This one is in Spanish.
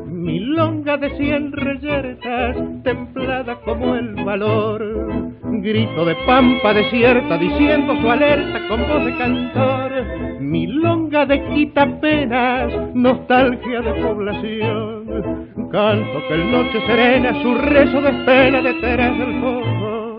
Milonga de 100 reyertas, templada como el valor, grito de pampa desierta diciendo su alerta con voz de cantor. Milonga de quitapenas, nostalgia de población, canto que en noche serena su rezo de pena detrás del fogo.